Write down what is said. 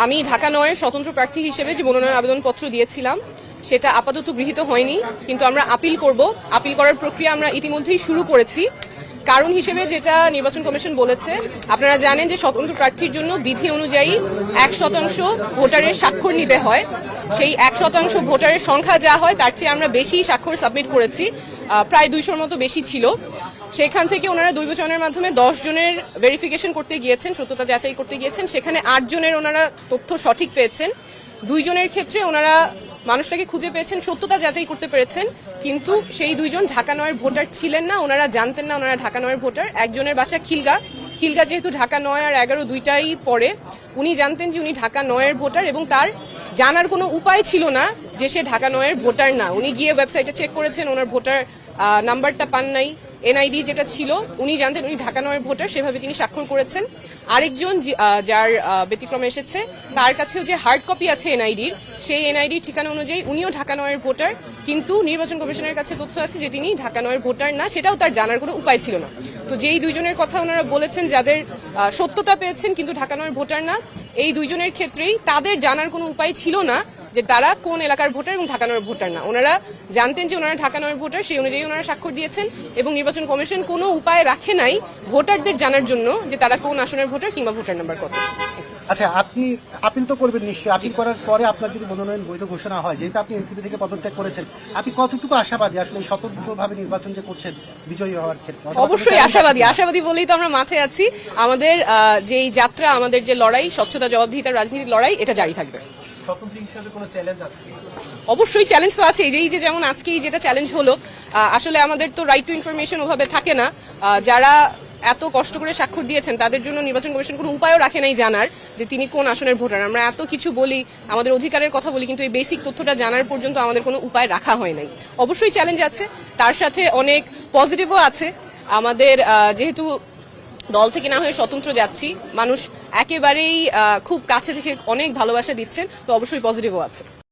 আমি ঢাকা ৯-এর স্বতন্ত্র প্রার্থী হিসেবে যে মনোনয়ন আবেদনপত্র দিয়েছিলাম সেটা আপাতত গৃহীত হয়নি, কিন্তু আমরা আপিল করব। আপিল করার প্রক্রিয়া আমরা ইতিমধ্যেই শুরু করেছি। কারণ হিসেবে যেটা নির্বাচন কমিশন বলেছে, আপনারা জানেন যে স্বতন্ত্র প্রার্থীর জন্য বিধি অনুযায়ী 1% ভোটারের স্বাক্ষর নিতে হয়। সেই 1% ভোটারের সংখ্যা যা হয় তার চেয়ে আমরা বেশি স্বাক্ষর সাবমিট করেছি, প্রায় 200-র মতো বেশি ছিল। সেখান থেকে ওনারা দৈবচনের মাধ্যমে 10 জনের ভেরিফিকেশন করতে গিয়েছেন, সত্যতা যাচাই করতে গিয়েছেন। সেখানে 8 জনের ওনারা তথ্য সঠিক পেয়েছেন। 2 জনের ক্ষেত্রে ওনারা মানুষটাকে খুঁজে পেয়েছেন, সত্যতা যাচাই করতে পেরেছেন, কিন্তু সেই 2 জন ঢাকা 9-এর ভোটার ছিলেন না। ওনারা জানতেন না ওনারা ঢাকা 9-এর ভোটার। একজনের বাসা খিলগা যেহেতু ঢাকা 9 আর 11 দুইটাই পড়ে, উনি জানতেন যে উনি ঢাকা 9-এর ভোটার এবং তার জানার কোনো উপায় ছিল না যে সে ঢাকা 9-এর ভোটার না। উনি গিয়ে ওয়েবসাইটে চেক করেছেন, ওনার ভোটার নাম্বারটা পান নাই। এনআইডি যেটা ছিল উনি জানতেন উনি ঢাকা 9-এর ভোটার, সেভাবে তিনি স্বাক্ষর করেছেন। আরেকজন যার ব্যতিক্রমে এসেছে, তার কাছেও যে হার্ড কপি আছে এনআইডির, সেই এনআইডির ঠিকানা অনুযায়ী উনিও ঢাকা 9-এর ভোটার, কিন্তু নির্বাচন কমিশনের কাছে তথ্য আছে যে তিনি ঢাকা 9-এর ভোটার না, সেটাও তার জানার কোনো উপায় ছিল না। তো যেই 2 জনের কথা ওনারা বলেছেন যাদের সত্যতা পেয়েছেন কিন্তু ঢাকা 9-এর ভোটার না, এই 2 জনের ক্ষেত্রেই তাদের জানার কোনো উপায় ছিল না যে তারা কোন এলাকার ভোটার এবং ঢাকা 9-এর ভোটার না। ওনারা জানতেন যে ওনারা ঢাকা 9-এর ভোটার, সেই অনুযায়ী ওনারা স্বাক্ষর দিয়েছেন এবং নির্বাচন কমিশন কোনো উপায় রাখে নাই ভোটারদের জানার জন্য যে তারা কোন আসনের ভোটার কিংবা ভোটার নাম্বার কত। আচ্ছা, আপনি আপিল তো করবেন নিশ্চয়ই। আপিল করার পরে আপনার যদি মনোনয়ন বৈধ ঘোষণা হয়, যেহেতু আপনি এনসিপি থেকে পদত্যাগ করেছেন, আপনি কতটুকু আশাবাদী আসলে এই স্বতন্ত্রভাবে নির্বাচন যে করছেন বিজয়ী হওয়ার ক্ষেত্রে? অবশ্যই আশাবাদী বলেই তো আমরা মাঠে আছি। আমাদের যেই যাত্রা, আমাদের যে লড়াই, স্বচ্ছতা জবাবদিহিতার রাজনীতির লড়াই, এটা জারি থাকবে। অবশ্যই চ্যালেঞ্জ তো আছে। এই যে যেমন আজকেই যেটা চ্যালেঞ্জ হলো, আসলে আমাদের তো রাইট টু ইনফরমেশন ওভাবে থাকে না। যারা এত কষ্ট করে স্বাক্ষর দিয়েছেন তাদের জন্য নির্বাচন কমিশন কোনো উপায়ও রাখে নাই জানার যে তিনি কোন আসনের ভোটার। আমরা এত কিছু বলি, আমাদের অধিকারের কথা বলি, কিন্তু এই বেসিক তথ্যটা জানার পর্যন্ত আমাদের কোনো উপায় রাখা হয় নাই। অবশ্যই চ্যালেঞ্জ আছে, তার সাথে অনেক পজিটিভও আছে। আমাদের যেহেতু দল থেকে না হয়ে স্বতন্ত্র যাচ্ছি, মানুষ একেবারেই খুব কাছে থেকে অনেক ভালোবাসা দিচ্ছেন, তো অবশ্যই পজিটিভও আছে।